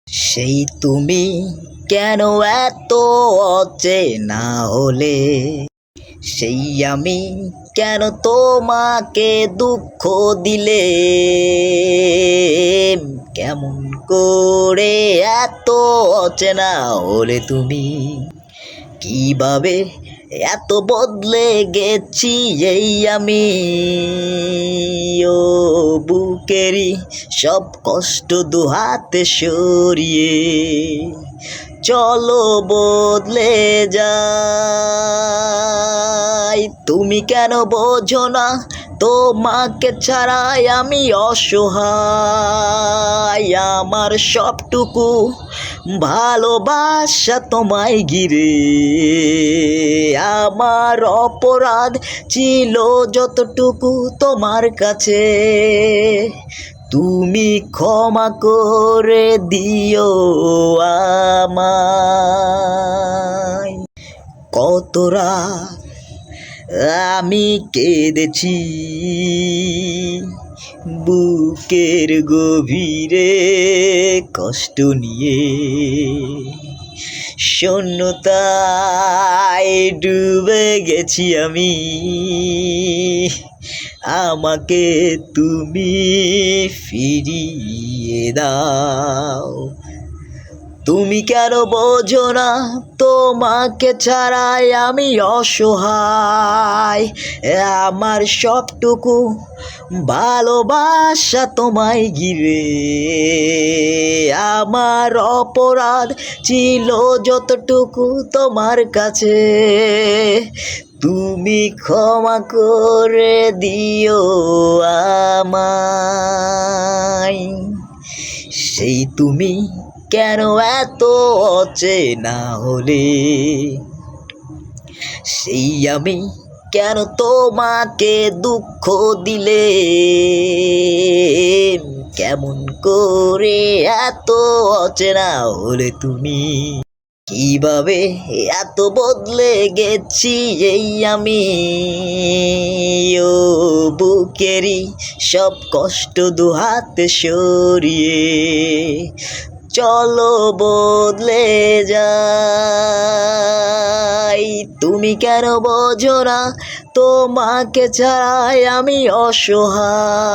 সেই তুমি কেন এত অচেনা হলে, সেই আমি কেন তোমাকে দুঃখ দিলে, কেমন করে এত অচেনা হলে তুমি, কিভাবে এত বদলে গেছি এই আমি। ও বুকেরই সব কষ্ট দুহাতে সরিয়ে চলো বদলে যাই। তুমি কেন বোঝো না তোমাকে ছাড়াই আমি অসহায়, আমার সবটুকু ভালোবাসা তোমায় ঘিরে। আমার অপরাধ ছিল যতটুকু তোমার কাছে, তুমি ক্ষমা করে দিও আমায়। কত রাত আমি কেঁদেছি বুকের গভীরে কষ্ট নিয়ে, শূন্যতায় ডুবে গেছি আমি, আমাকে তুমি ফিরিয়ে দাও। তুমি কেন বোঝো না তোমাকে ছাড়াই আমি অসহায়, আমার সবটুকু ভালোবাসা তোমায় ঘিরে। আমার অপরাধ ছিল যতটুকু তোমার কাছে, তুমি ক্ষমা করে দিও আমায়। সেই তুমি কেন এত অচেনা হলে, সেই আমি কেন তোমাকে দুঃখ দিলে, কেমন করে এত অচেনা হলে তুমি, কিভাবে এত বদলে গেছি এই আমি। ও বুকেরই সব কষ্ট দুহাতে সরিয়ে চলো বদলে যাই। তুমি কেন বোঝো না তোমাকে ছাড়াই আমি অসহায়।